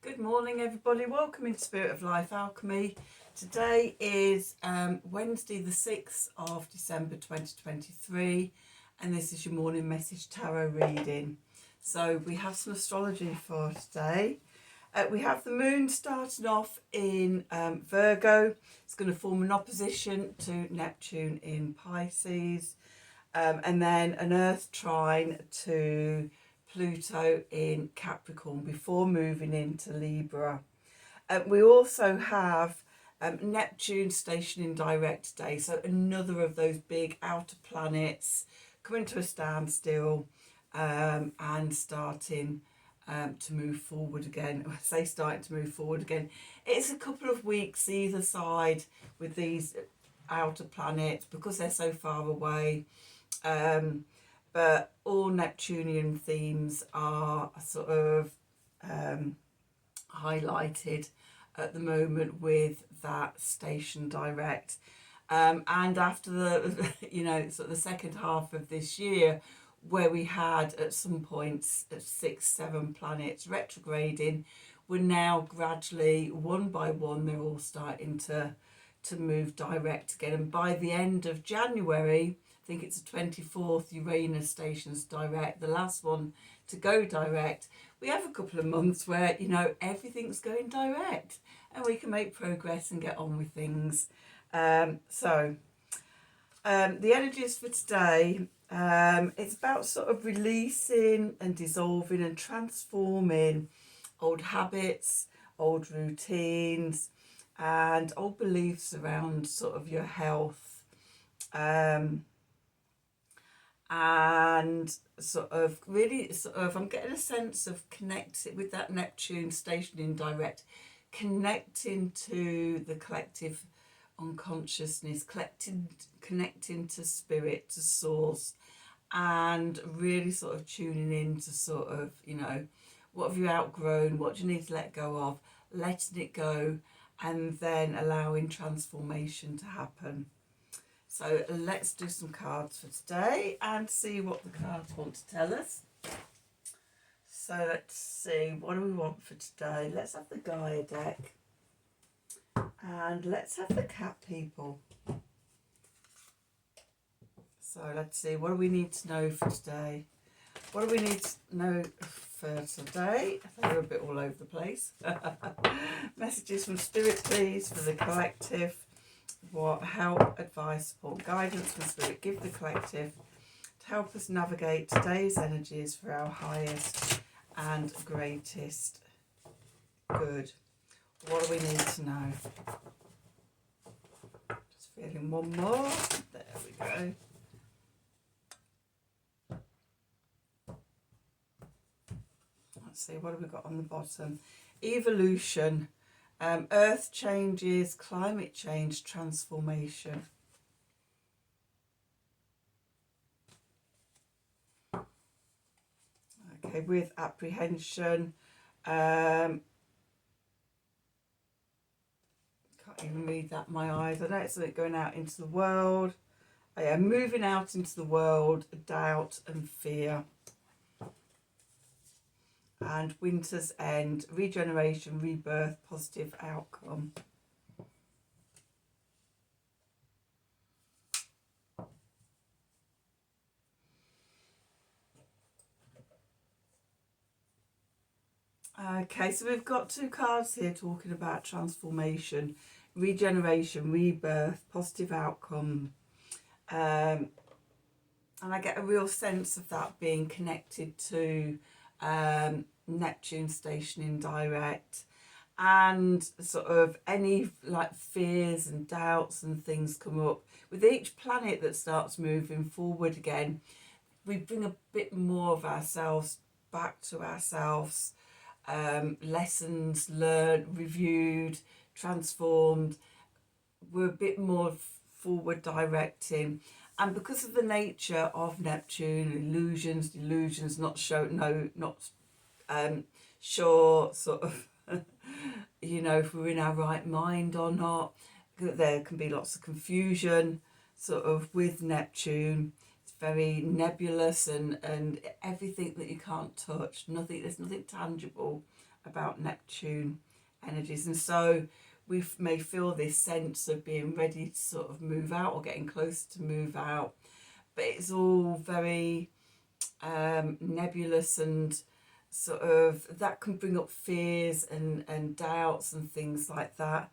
Good morning, everybody. Welcome into Spirit of Life Alchemy. Today is Wednesday, the 6th of December 2023, and this is your morning message tarot reading. So, we have some astrology for today. We have the moon starting off in Virgo. It's going to form an opposition to Neptune in Pisces, and then an earth trine to Pluto in Capricorn before moving into Libra. We also have Neptune stationing direct today, so another of those big outer planets coming to a standstill and starting to move forward again. I say starting to move forward again. It's a couple of weeks either side with these outer planets because they're so far away. But all Neptunian themes are sort of highlighted at the moment with that station direct. And after the, sort of the second half of this year, where we had at some points 6-7 planets retrograding, we're now gradually, one by one, they're all starting to move direct again. And by the end of January, I think it's the 24th, Uranus stations direct, the last one to go direct. We have a couple of months where, everything's going direct and we can make progress and get on with things. The energies for today, it's about sort of releasing and dissolving and transforming old habits, old routines, and old beliefs around sort of your health. And I'm getting a sense of connecting with that Neptune stationing direct, connecting to the collective unconsciousness, connecting to spirit, to source, and really sort of tuning in to sort of, what have you outgrown, what do you need to let go of, letting it go, and then allowing transformation to happen. So let's do some cards for today and see what the cards want to tell us. So let's see, what do we want for today? Let's have the Gaia deck. And let's have the cat people. So let's see, what do we need to know for today? What do we need to know for today? They're a bit all over the place. Messages from Spirit, please, for the collective. What help, advice, support, guidance from Spirit give the collective to help us navigate today's energies for our highest and greatest good. What do we need to know? Just feeling one more. There we go. Let's see, what have we got on the bottom? Evolution. Earth changes, climate change, transformation. Okay, with apprehension. Can't even read that, my eyes. I know it's something going out into the world. Oh, yeah, moving out into the world, doubt and fear. And winter's end, regeneration, rebirth, positive outcome. Okay, so we've got two cards here talking about transformation, regeneration, rebirth, positive outcome. And I get a real sense of that being connected to Neptune stationing direct, and sort of any like fears and doubts and things come up with each planet that starts moving forward again. We bring a bit more of ourselves back to ourselves, lessons learned, reviewed, transformed. We're a bit more forward directing. And because of the nature of Neptune, delusions, not sure sort of, if we're in our right mind or not. There can be lots of confusion sort of with Neptune. It's very nebulous and everything that you can't touch, there's nothing tangible about Neptune energies. And so we may feel this sense of being ready to sort of move out or getting close to move out, but it's all very nebulous, and sort of that can bring up fears and doubts and things like that,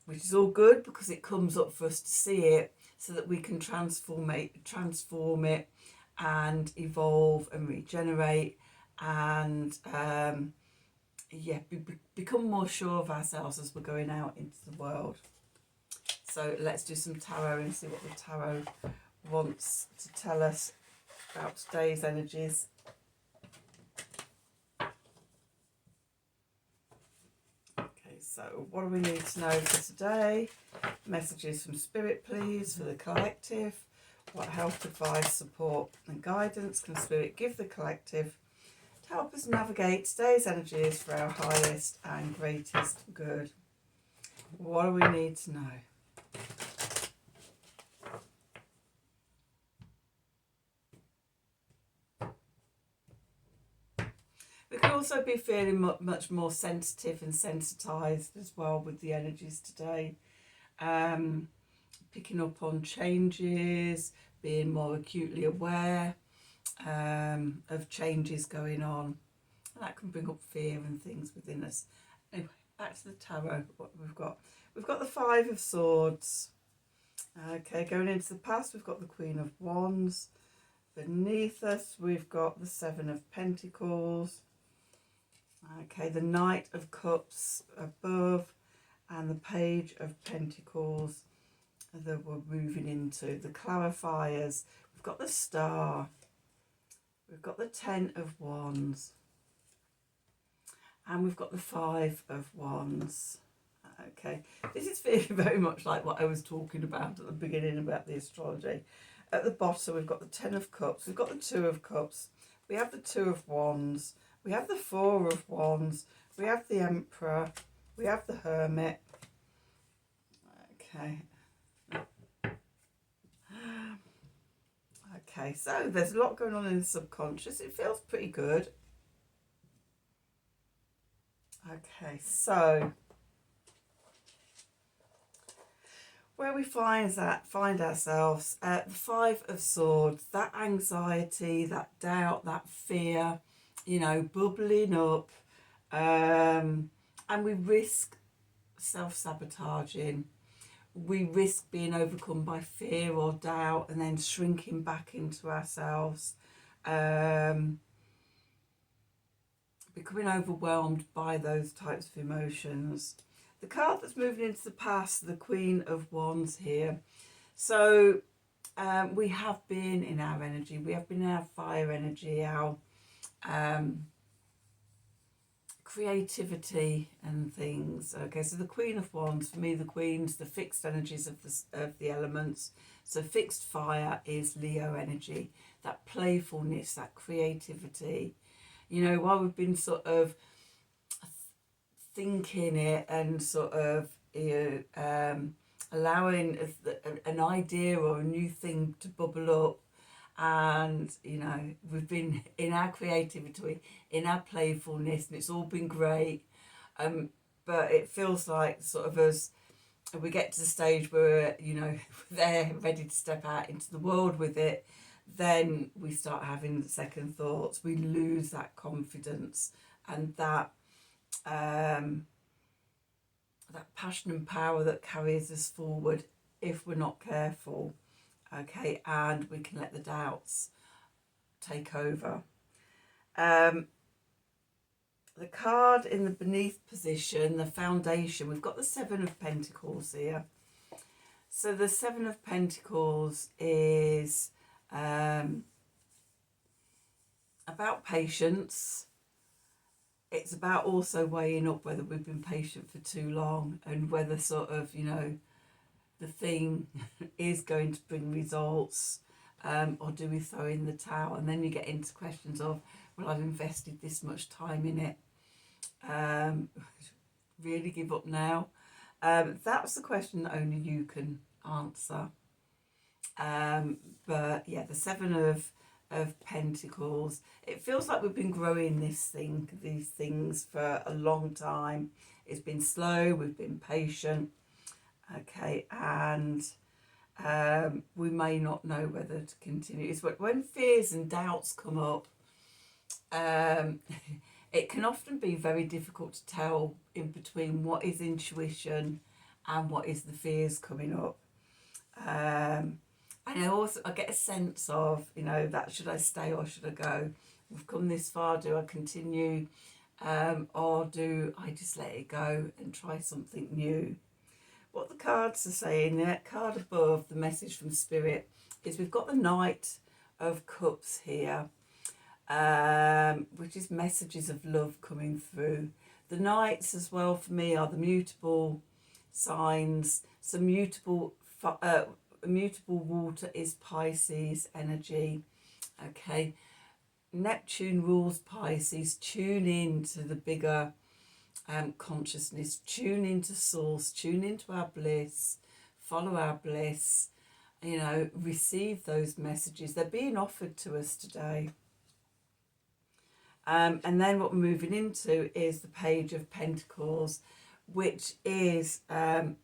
which is all good because it comes up for us to see it so that we can transform it and evolve and regenerate and become more sure of ourselves as we're going out into the world. So let's do some tarot and see what the tarot wants to tell us about today's energies. Okay, so what do we need to know for today? Messages from Spirit, please, for the collective. What help, advice, support and guidance can Spirit give the collective to help us navigate today's energies for our highest and greatest good? What do we need to know? We can also be feeling much more sensitive and sensitized as well with the energies today. Picking up on changes, being more acutely aware of changes going on. And that can bring up fear and things within us. Anyway, back to the tarot. What we've got the Five of Swords. Okay, going into the past, we've got the Queen of Wands. Beneath us, we've got the Seven of Pentacles. Okay, the Knight of Cups above, and the Page of Pentacles that we're moving into. The clarifiers, we've got the Star, we've got the Ten of Wands, and we've got the Five of Wands. Okay, this is feeling very much like what I was talking about at the beginning about the astrology. At the bottom, we've got the Ten of Cups, we've got the Two of Cups, we have the Two of Wands, we have the Four of Wands, we have the Emperor, we have the Hermit. Okay. Okay, so there's a lot going on in the subconscious. It feels pretty good. Okay, so where we find ourselves at the Five of Swords, that anxiety, that doubt, that fear, you know, bubbling up, and we risk self-sabotaging. We risk being overcome by fear or doubt and then shrinking back into ourselves, becoming overwhelmed by those types of emotions. The card that's moving into the past, the Queen of Wands here. So we have been in our energy, we have been in our fire energy, our creativity and things. Okay, so the Queen of Wands, for me, the Queen's the fixed energies of the elements. So fixed fire is Leo energy, that playfulness, that creativity. You know, while we've been sort of thinking it and sort of allowing an idea or a new thing to bubble up, and you know, we've been in our creativity, in our playfulness, and it's all been great, but it feels like sort of as we get to the stage where, you know, they're ready to step out into the world with it, then we start having second thoughts, we lose that confidence and that passion and power that carries us forward if we're not careful. Okay, and we can let the doubts take over. The card in the beneath position, the foundation, we've got the Seven of Pentacles here. So the Seven of Pentacles is about patience. It's about also weighing up whether we've been patient for too long and whether sort of, you know, the thing is going to bring results, or do we throw in the towel? And then you get into questions of, well, I've invested this much time in it, really give up now? That's the question that only you can answer. But yeah, the Seven of of Pentacles. It feels like we've been growing these things for a long time. It's been slow, we've been patient, okay, and we may not know whether to continue. It's when fears and doubts come up, it can often be very difficult to tell in between what is intuition and what is the fears coming up. And I get a sense of, that should I stay or should I go? We've come this far, do I continue? Or do I just let it go and try something new? What the cards are saying, the card above, the message from Spirit, is we've got the Knight of Cups here, which is messages of love coming through. The Knights as well for me are the mutable signs. So mutable water is Pisces energy, okay. Neptune rules Pisces. Tune in to the bigger consciousness, tune into source, tune into our bliss, follow our bliss, receive those messages. They're being offered to us today. And then what we're moving into is the Page of Pentacles, which is the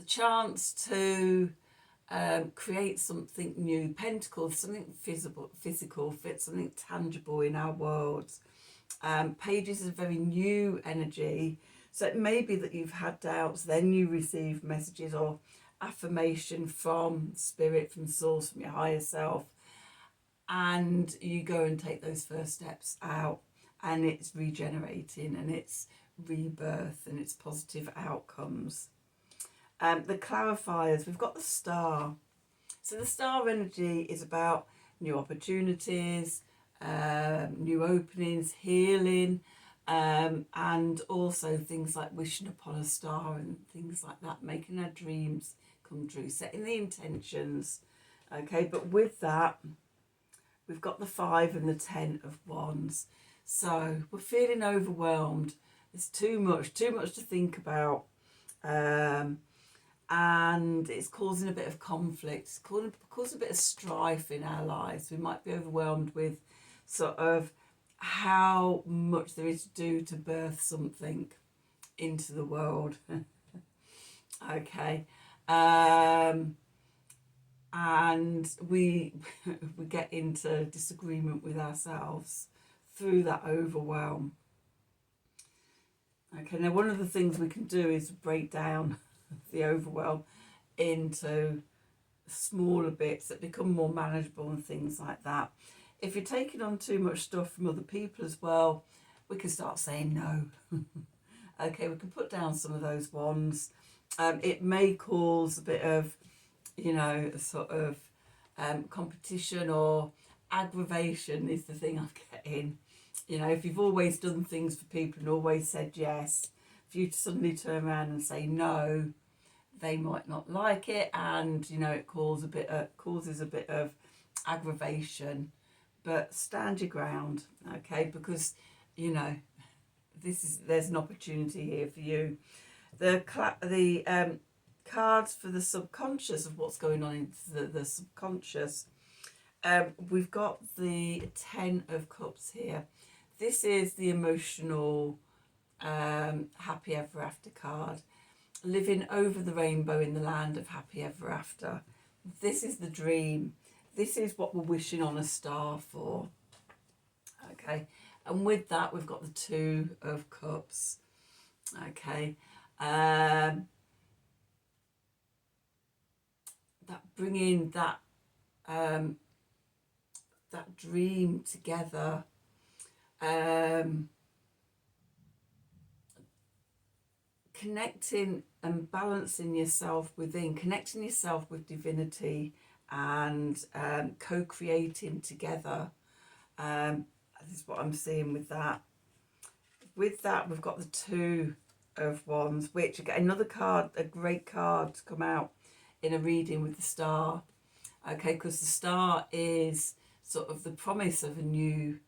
chance to create something new. Pentacles, something physical, something tangible in our worlds. Pages is a very new energy, so it may be that you've had doubts, then you receive messages or affirmation from Spirit, from Source, from your higher self, and you go and take those first steps out, and it's regenerating and it's rebirth and it's positive outcomes. The clarifiers, we've got the Star. So the Star energy is about new opportunities, new openings, healing, and also things like wishing upon a star and things like that, making our dreams come true, setting the intentions, okay. But with that, we've got the 5 and the 10 of Wands. So we're feeling overwhelmed. There's too much to think about, and it's causing a bit of conflict. It's causing a bit of strife in our lives. We might be overwhelmed with sort of how much there is to do to birth something into the world. Okay. And we get into disagreement with ourselves through that overwhelm. Okay, now one of the things we can do is break down the overwhelm into smaller bits that become more manageable and things like that. If you're taking on too much stuff from other people as well, we can start saying no. Okay, we can put down some of those ones. It may cause a bit of, sort of competition or aggravation is the thing I'm getting. If you've always done things for people and always said yes, for you to suddenly turn around and say no, they might not like it, and it causes a bit of aggravation. But stand your ground, okay, because there's an opportunity here for you. The cards for the subconscious of what's going on in the subconscious. We've got the 10 of Cups here. This is the emotional happy ever after card. Living over the rainbow in the land of happy ever after. This is the dream. This is what we're wishing on a star for. Okay. And with that, we've got the 2 of Cups. Okay. That bringing that dream together. Connecting and balancing yourself within, connecting yourself with divinity and co-creating together. This is what I'm seeing with that. With that, we've got the 2 of Wands, which again, another card, a great card to come out in a reading with the Star. Okay, because the Star is sort of the promise of a new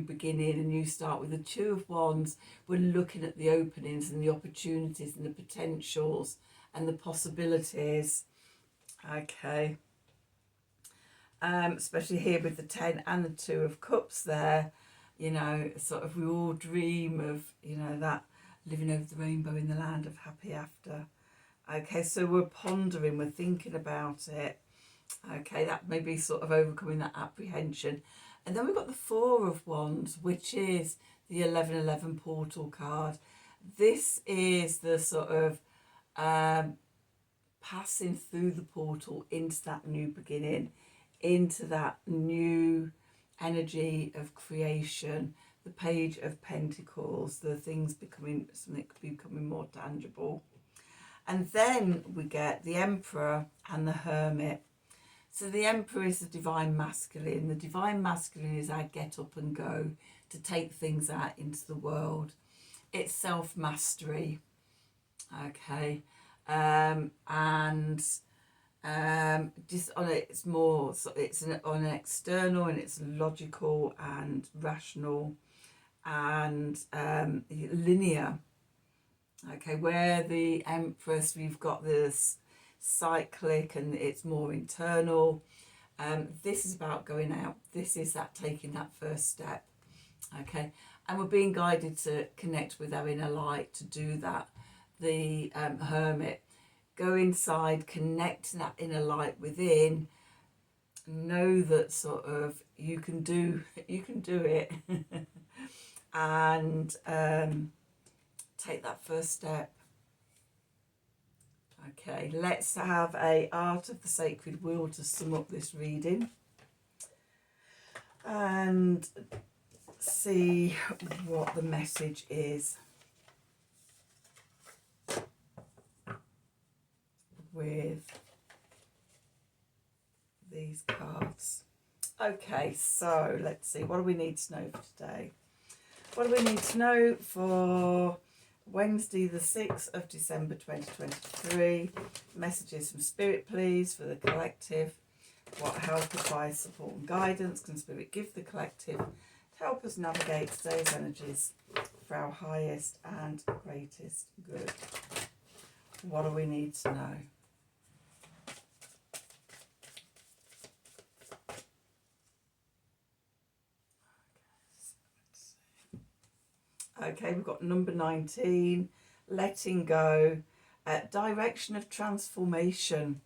beginning, a new start. With the 2 of Wands, we're looking at the openings and the opportunities and the potentials and the possibilities. Okay. especially here with the 10 and the 2 of Cups there. You know, sort of we all dream of, you know, that living over the rainbow in the land of happy after. Okay, so we're pondering, we're thinking about it. Okay, that may be sort of overcoming that apprehension. And then we've got the 4 of Wands, which is the 1111 portal card. This is the sort of passing through the portal into that new beginning, into that new energy of creation, the Page of Pentacles, the things becoming, something becoming more tangible. And then we get the Emperor and the Hermit. So the Emperor is the divine masculine. The divine masculine is our get up and go, to take things out into the world. It's self-mastery, okay, just on it's more, so it's on an external, and it's logical and rational and linear. Okay, where the Empress, we've got this cyclic and it's more internal. This is about going out. This is that taking that first step. Okay, and we're being guided to connect with our inner light to do that. The Hermit, go inside, connect to that inner light within, know that sort of you can do it and take that first step. Okay, let's have a Art of the Sacred Wheel to sum up this reading and see what the message is with these cards. Okay, so let's see, what do we need to know for today? What do we need to know for Wednesday the 6th of December 2023? Messages from Spirit, please, for the collective. What help, advice, support and guidance can Spirit give the collective to help us navigate today's energies for our highest and greatest good? What do we need to know? Okay, we've got number 19, letting go, direction of transformation.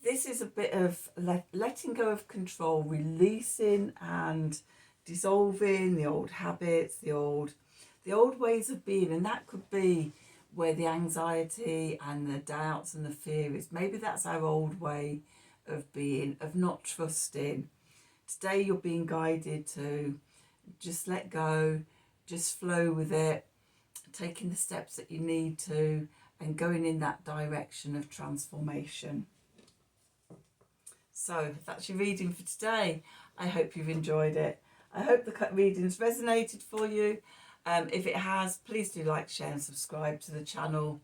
This is a bit of letting go of control, releasing and dissolving the old habits, the old ways of being, and that could be where the anxiety and the doubts and the fear is. Maybe that's our old way of being, of not trusting. Today you're being guided to just let go, just flow with it, taking the steps that you need to, and going in that direction of transformation. So that's your reading for today. I hope you've enjoyed it. I hope the readings resonated for you. If it has, please do like, share and subscribe to the channel.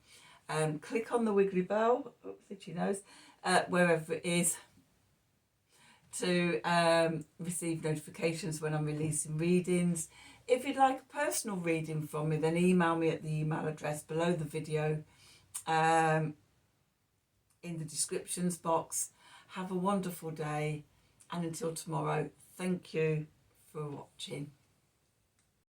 Click on the wiggly bell, itchy nose, wherever it is, to receive notifications when I'm releasing readings. If you'd like a personal reading from me, then email me at the email address below the video in the descriptions box. Have a wonderful day, and until tomorrow, thank you for watching.